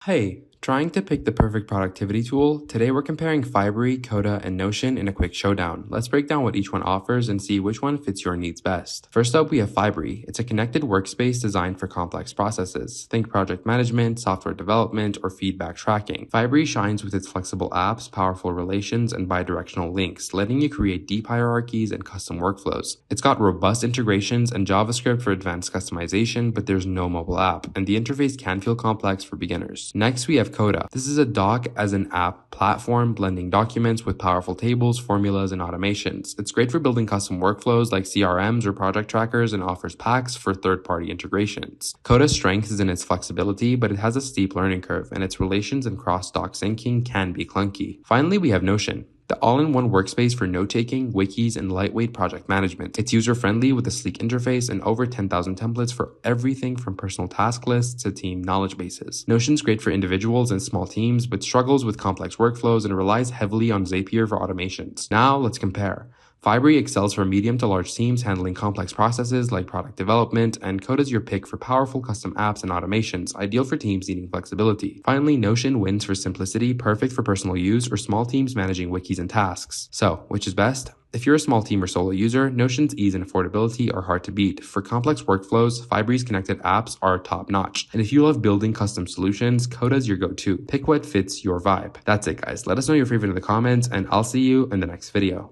Hey, trying to pick the perfect productivity tool? Today we're comparing Fibery, Coda, and Notion in a quick showdown. Let's break down what each one offers and see which one fits your needs best. First up, we have Fibery. It's a connected workspace designed for complex processes. Think project management, software development, or feedback tracking. Fibery shines with its flexible apps, powerful relations, and bidirectional links, letting you create deep hierarchies and custom workflows. It's got robust integrations and JavaScript for advanced customization, but there's no mobile app, and the interface can feel complex for beginners. Next, we have Coda. This is a doc as an app platform blending documents with powerful tables, formulas, and automations. It's great for building custom workflows like CRMs or project trackers and offers packs for third-party integrations. Coda's strength is in its flexibility, but it has a steep learning curve, and its relations and cross-doc syncing can be clunky. Finally, we have Notion, the all-in-one workspace for note-taking, wikis, and lightweight project management. It's user-friendly with a sleek interface and over 10,000 templates for everything from personal task lists to team knowledge bases. Notion's great for individuals and small teams, but struggles with complex workflows and relies heavily on Zapier for automations. Now, let's compare. Fibery excels for medium to large teams handling complex processes like product development, and Coda's your pick for powerful custom apps and automations, ideal for teams needing flexibility. Finally, Notion wins for simplicity, perfect for personal use or small teams managing wikis and tasks. So, which is best? If you're a small team or solo user, Notion's ease and affordability are hard to beat. For complex workflows, Fibery's connected apps are top-notch. And if you love building custom solutions, Coda's your go-to. Pick what fits your vibe. That's it, guys. Let us know your favorite in the comments, and I'll see you in the next video.